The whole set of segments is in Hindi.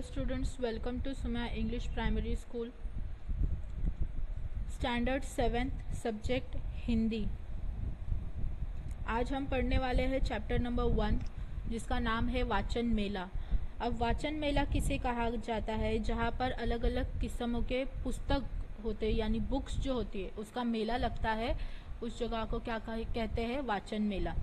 Students, welcome to Sumaya English Primary School. Standard 7th subject Hindi. आज हम पढ़ने वाले हैं चैप्टर नंबर 1 जिसका नाम है वाचन मेला। अब वाचन मेला किसे कहा जाता है? जहाँ पर अलग अलग किस्मों के पुस्तक होते हैं यानी बुक्स जो होती है उसका मेला लगता है, उस जगह को क्या कहते हैं? वाचन मेला।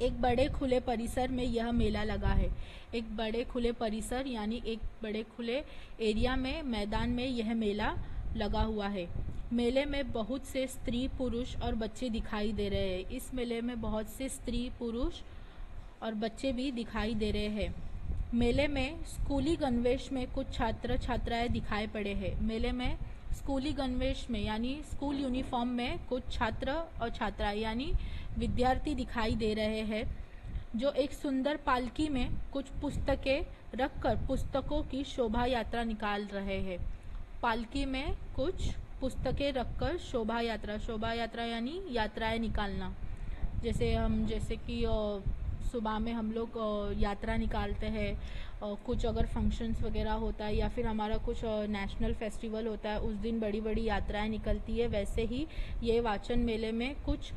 एक बड़े खुले परिसर में यह मेला लगा है। एक बड़े खुले परिसर यानी एक बड़े खुले एरिया में, मैदान में यह मेला लगा हुआ है। मेले में बहुत से स्त्री, पुरुष और बच्चे दिखाई दे रहे हैं। इस मेले में बहुत से स्त्री, पुरुष और बच्चे भी दिखाई दे रहे हैं। मेले में स्कूली गणवेश में कुछ छात्र छात्राएं दिखाई पड़े हैं। मेले में स्कूली गणवेश में यानी स्कूल यूनिफॉर्म में कुछ छात्र और छात्राएं यानी विद्यार्थी दिखाई दे रहे हैं, जो एक सुंदर पालकी में कुछ पुस्तकें रखकर पुस्तकों की शोभा यात्रा निकाल रहे हैं। पालकी में कुछ पुस्तकें रखकर शोभा यात्रा यानी यात्राएं निकालना। जैसे कि सुबह में हम लोग यात्रा निकालते हैं, कुछ अगर फंक्शंस वगैरह होता है या फिर हमारा कुछ नेशनल फेस्टिवल होता है, उस दिन बड़ी बड़ी यात्राएं निकलती है। वैसे ही ये वाचन मेले में कुछ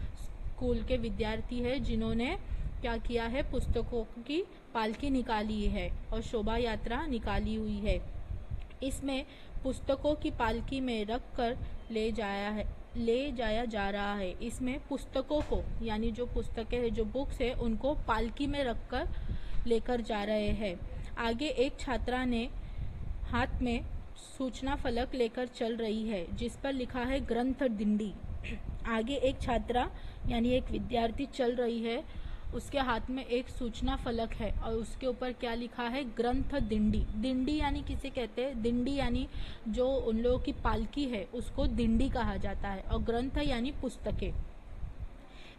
स्कूल के विद्यार्थी हैं जिन्होंने क्या किया है, पुस्तकों की पालकी निकाली है और शोभा यात्रा निकाली हुई है। इसमें पुस्तकों की पालकी में रख कर ले जाया जा रहा है। इसमें पुस्तकों को यानी जो पुस्तकें हैं, जो बुक्स है, उनको पालकी में रखकर लेकर जा रहे हैं। आगे एक छात्रा ने हाथ में सूचना फलक लेकर चल रही है जिस पर लिखा है ग्रंथ दिंडी। आगे एक छात्रा यानी एक विद्यार्थी चल रही है, उसके हाथ में एक सूचना फलक है और उसके ऊपर क्या लिखा है? ग्रंथ दिंडी। दिंडी यानी किसे कहते हैं? दिंडी यानी जो उन लोगों की पालकी है उसको दिंडी कहा जाता है, और ग्रंथ यानी पुस्तकें।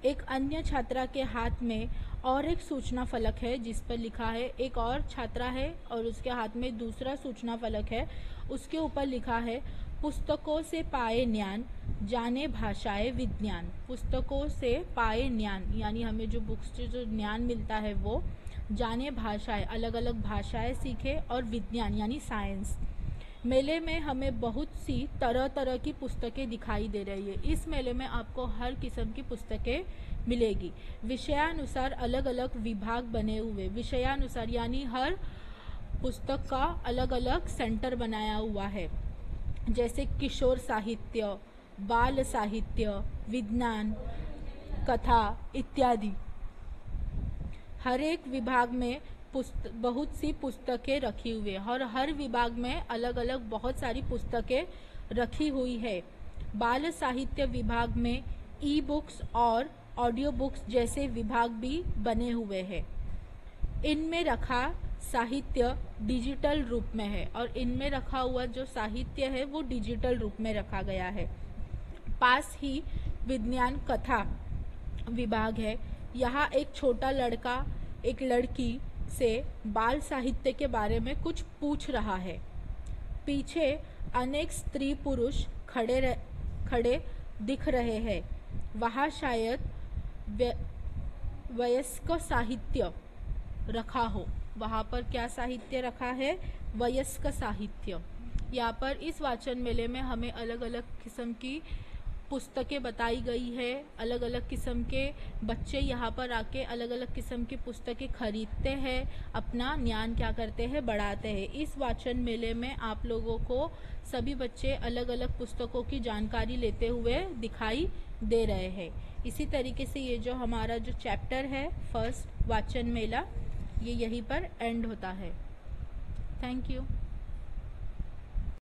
एक अन्य छात्रा के हाथ में और एक सूचना फलक है जिस पर लिखा है, एक और छात्रा है और उसके हाथ में दूसरा सूचना फलक है, उसके ऊपर लिखा है पुस्तकों से पाए ज्ञान, जाने भाषाएं विज्ञान। पुस्तकों से पाए ज्ञान यानी हमें जो बुक्स से जो ज्ञान मिलता है वो, जाने भाषाएं, अलग अलग भाषाएं सीखे, और विज्ञान यानी साइंस। मेले में हमें बहुत सी तरह तरह की पुस्तकें दिखाई दे रही है। इस मेले में आपको हर किस्म की पुस्तकें मिलेगी। विषयानुसार अलग अलग विभाग बने हुए, विषयानुसार यानी हर पुस्तक का अलग अलग सेंटर बनाया हुआ है, जैसे किशोर साहित्य, बाल साहित्य, विज्ञान, कथा इत्यादि। हर एक विभाग में बहुत सी पुस्तकें रखी हुई है और हर विभाग में अलग अलग बहुत सारी पुस्तकें रखी हुई है। बाल साहित्य विभाग में ई बुक्स और ऑडियो बुक्स जैसे विभाग भी बने हुए हैं। इनमें रखा साहित्य डिजिटल रूप में है और इनमें रखा हुआ जो साहित्य है वो डिजिटल रूप में रखा गया है। पास ही विज्ञान कथा विभाग है। यहाँ एक छोटा लड़का एक लड़की से बाल साहित्य के बारे में कुछ पूछ रहा है। पीछे अनेक स्त्री पुरुष खड़े दिख रहे हैं। वहाँ शायद वयस्क साहित्य रखा हो। वहाँ पर क्या साहित्य रखा है? वयस्क साहित्य। यहाँ पर इस वाचन मेले में हमें अलग अलग किस्म की पुस्तकें बताई गई है। अलग अलग किस्म के बच्चे यहाँ पर आके अलग अलग किस्म की पुस्तकें खरीदते हैं, अपना ज्ञान क्या करते हैं? बढ़ाते हैं। इस वाचन मेले में आप लोगों को सभी बच्चे अलग अलग पुस्तकों की जानकारी लेते हुए दिखाई दे रहे हैं। इसी तरीके से ये जो हमारा जो चैप्टर है फर्स्ट वाचन मेला, ये यहीं पर एंड होता है। Thank you.